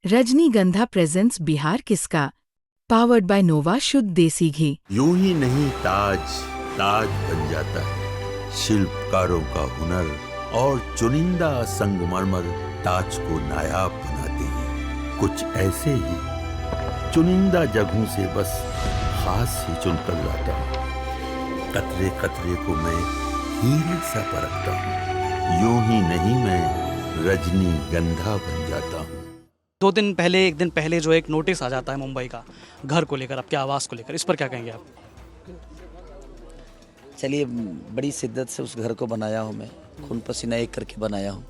रजनीगंधा प्रेजेंट्स बिहार किसका, powered by नोवा शुद्ध देसी घी। यूं ही नहीं ताज ताज बन जाता है, शिल्पकारों का हुनर और चुनिंदा संगमरमर ताज को नायाब बनाते हैं। कुछ ऐसे ही चुनिंदा जगहों से बस खास ही चुनकर लाता हूँ। कतरे कतरे को मैं हीरे सा परखता हूँ। यूं ही नहीं मैं रजनीगंधा बन जाता हूँ। एक दिन पहले जो एक नोटिस आ जाता है मुंबई का घर को लेकर, आपके आवास को लेकर, इस पर क्या कहेंगे आप? चलिए, बड़ी शिद्दत से उस घर को बनाया हूँ मैं, खून पसीना एक करके बनाया हूँ।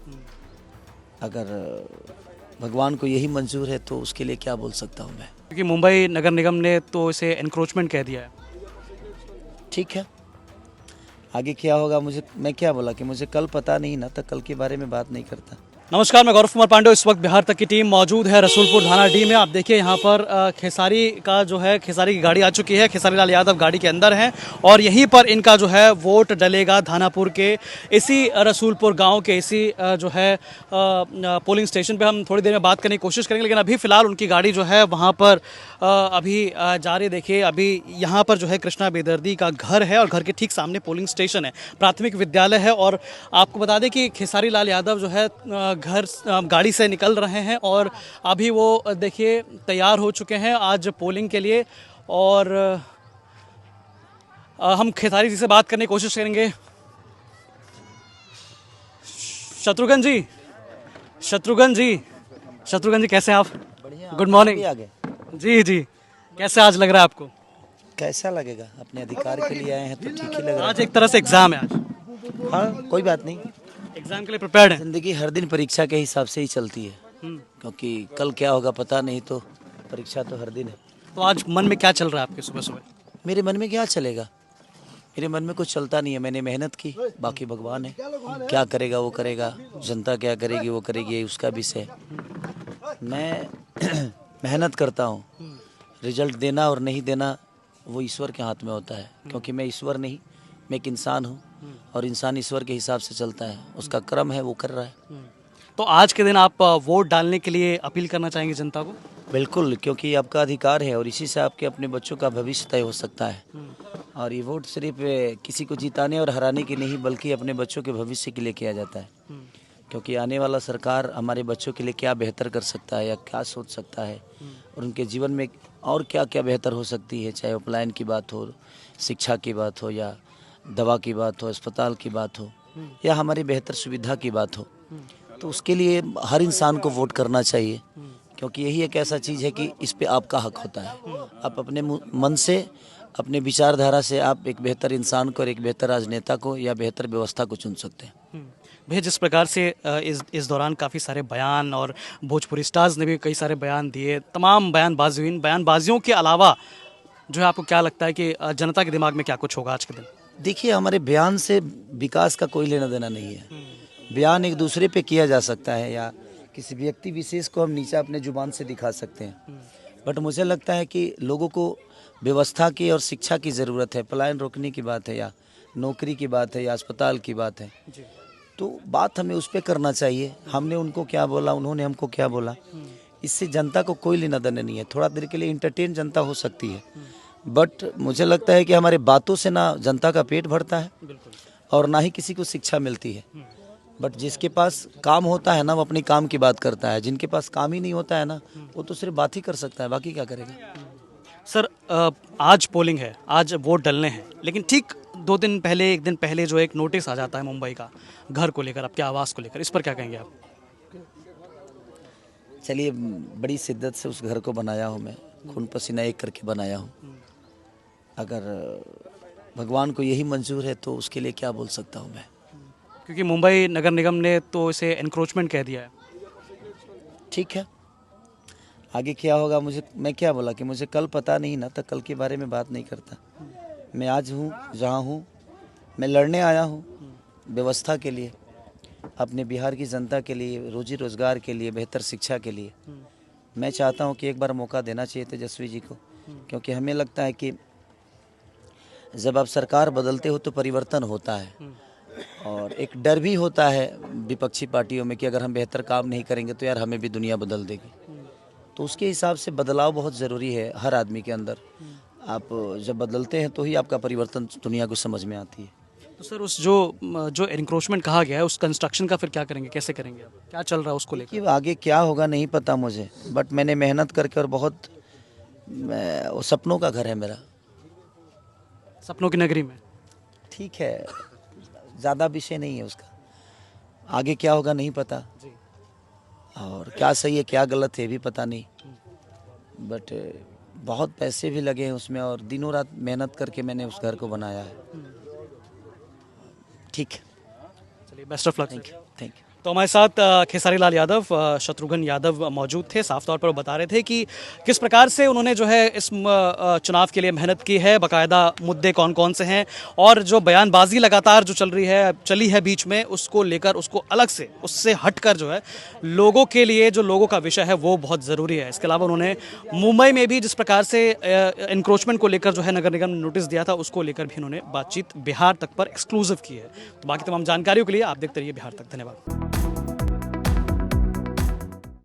अगर भगवान को यही मंजूर है तो उसके लिए क्या बोल सकता हूँ मैं। क्योंकि मुंबई नगर निगम ने तो इसे एनक्रोचमेंट कह दिया है। ठीक है, आगे क्या होगा मैं क्या बोला कि मुझे कल पता नहीं ना, तो कल के बारे में बात नहीं करता। नमस्कार, मैं गौरव कुमार पांडे। इस वक्त बिहार तक की टीम मौजूद है रसूलपुर थाना डी में। आप देखिए यहाँ पर खेसारी की गाड़ी आ चुकी है। खेसारी लाल यादव गाड़ी के अंदर हैं और यहीं पर इनका जो है वोट डलेगा। धानापुर के इसी रसूलपुर गांव के इसी पोलिंग स्टेशन पे हम थोड़ी देर में बात करने की कोशिश करेंगे, लेकिन अभी फ़िलहाल उनकी गाड़ी जो है वहाँ पर अभी जा रही। देखिए, अभी यहाँ पर जो है कृष्णा बेदर्दी का घर है और घर के ठीक सामने पोलिंग स्टेशन है, प्राथमिक विद्यालय है। और आपको बता दें कि खेसारी लाल यादव जो है घर गाड़ी से निकल रहे हैं और अभी वो देखिए तैयार हो चुके हैं आज पोलिंग के लिए। और हम खेसारी जी से बात करने की कोशिश करेंगे। शत्रुघ्न जी कैसे हैं आप? गुड मॉर्निंग जी। कैसे आज लग रहा है आपको? कैसा लगेगा, अपने अधिकार के लिए आए हैं तो ठीक ही लग रहा है। आज एक तरह से एग्जाम है आज। हाँ, कोई बात नहीं, एग्जाम के लिए प्रिपेयर्ड है। जिंदगी हर दिन परीक्षा के हिसाब से ही चलती है, क्योंकि कल क्या होगा पता नहीं, तो परीक्षा तो हर दिन है। तो आज मन में क्या चल रहा है आपके सुबह सुबह? मेरे मन में क्या चलेगा, मेरे मन में कुछ चलता नहीं है। मैंने मेहनत की, बाकी भगवान है, क्या करेगा वो करेगा, जनता क्या करेगी वो करेगी, उसका विषय है। मैं मेहनत करता हूँ, रिजल्ट देना और नहीं देना वो ईश्वर के हाथ में होता है, क्योंकि मैं ईश्वर नहीं, मैं एक इंसान हूँ और इंसान ईश्वर के हिसाब से चलता है। उसका कर्म है, वो कर रहा है। तो आज के दिन आप वोट डालने के लिए अपील करना चाहेंगे जनता को? बिल्कुल, क्योंकि आपका अधिकार है और इसी से आपके अपने बच्चों का भविष्य तय हो सकता है। और ये वोट सिर्फ किसी को जिताने और हराने की नहीं, बल्कि अपने बच्चों के भविष्य के लिए किया जाता है। क्योंकि आने वाला सरकार हमारे बच्चों के लिए क्या बेहतर कर सकता है या क्या सोच सकता है और उनके जीवन में और क्या क्या बेहतर हो सकती है, चाहे उपनयन की बात हो, शिक्षा की बात हो, या दवा की बात हो, अस्पताल की बात हो, या हमारी बेहतर सुविधा की बात हो, तो उसके लिए हर इंसान को वोट करना चाहिए। क्योंकि यही एक ऐसा चीज़ है कि इस पे आपका हक होता है। आप अपने मन से, अपने विचारधारा से आप एक बेहतर इंसान को और एक बेहतर राजनेता को या बेहतर व्यवस्था को चुन सकते हैं। भैया, जिस प्रकार से इस दौरान काफ़ी सारे बयान और भोजपुरी स्टार्स ने भी कई सारे बयान दिए, तमाम बयानबाजियों के अलावा जो है आपको क्या लगता है कि जनता के दिमाग में क्या कुछ होगा आज के दिन? देखिए, हमारे बयान से विकास का कोई लेना देना नहीं है। बयान एक दूसरे पे किया जा सकता है या किसी व्यक्ति विशेष को हम नीचा अपने जुबान से दिखा सकते हैं, बट मुझे लगता है कि लोगों को व्यवस्था की और शिक्षा की ज़रूरत है। पलायन रोकने की बात है या नौकरी की बात है या अस्पताल की बात है, तो बात हमें उस पर करना चाहिए। हमने उनको क्या बोला, उन्होंने हमको क्या बोला, इससे जनता को कोई लेना देना नहीं है। थोड़ा देर के लिए इंटरटेन जनता हो सकती है, बट मुझे लगता है कि हमारे बातों से ना जनता का पेट भरता है और ना ही किसी को शिक्षा मिलती है। बट जिसके पास काम होता है ना, वो अपने काम की बात करता है। जिनके पास काम ही नहीं होता है ना, वो तो सिर्फ बात ही कर सकता है, बाकी क्या करेगा। सर, आज पोलिंग है, आज वोट डलने हैं, लेकिन ठीक एक दिन पहले जो एक नोटिस आ जाता है मुंबई का घर को लेकर, आपके आवास को लेकर, इस पर क्या कहेंगे आप? चलिए, बड़ी शिद्दत से उस घर को बनाया हूँ मैं, खून पसीना एक करके बनाया हूँ। अगर भगवान को यही मंजूर है तो उसके लिए क्या बोल सकता हूँ मैं। क्योंकि मुंबई नगर निगम ने तो इसे एनक्रोचमेंट कह दिया है। ठीक है, आगे क्या होगा मैं क्या बोला कि मुझे कल पता नहीं ना, तो कल के बारे में बात नहीं करता। मैं आज हूँ जहाँ हूँ, मैं लड़ने आया हूँ व्यवस्था के लिए, अपने बिहार की जनता के लिए, रोजी रोजगार के लिए, बेहतर शिक्षा के लिए। मैं चाहता हूँ कि एक बार मौका देना चाहिए तेजस्वी जी को, क्योंकि हमें लगता है कि जब आप सरकार बदलते हो तो परिवर्तन होता है और एक डर भी होता है विपक्षी पार्टियों में कि अगर हम बेहतर काम नहीं करेंगे तो यार हमें भी दुनिया बदल देगी। तो उसके हिसाब से बदलाव बहुत ज़रूरी है हर आदमी के अंदर। आप जब बदलते हैं तो ही आपका परिवर्तन दुनिया को समझ में आती है। तो सर उस जो एनक्रोचमेंट कहा गया है उस कंस्ट्रक्शन का फिर क्या करेंगे, कैसे करेंगे आप, क्या चल रहा है उसको लेकर? कि आगे क्या होगा नहीं पता मुझे, बट मैंने मेहनत करके और बहुत वो सपनों का घर है मेरा। सपनों की नगरी में। ठीक है, ज़्यादा विषय नहीं है उसका। आगे क्या होगा नहीं पता, जी। और क्या सही है क्या गलत है भी पता नहीं, बट बहुत पैसे भी लगे हैं उसमें और दिनों रात मेहनत करके मैंने उस घर को बनाया है। ठीक है, चलिए best of luck. Thank you. तो हमारे साथ खेसारी लाल यादव, शत्रुघ्न यादव मौजूद थे। साफ तौर पर वो बता रहे थे कि किस प्रकार से उन्होंने जो है इस चुनाव के लिए मेहनत की है, बाकायदा मुद्दे कौन कौन से हैं और जो बयानबाजी लगातार जो चली है बीच में, उसको लेकर उसको अलग से उससे हटकर जो है लोगों के लिए जो लोगों का विषय है वो बहुत ज़रूरी है। इसके अलावा उन्होंने मुंबई में भी जिस प्रकार से एनक्रोचमेंट को लेकर जो है नगर निगम ने नोटिस दिया था उसको लेकर भी उन्होंने बातचीत बिहार तक पर एक्सक्लूसिव की है। तो बाकी तमाम जानकारियों के लिए आप देखते रहिए बिहार तक। धन्यवाद।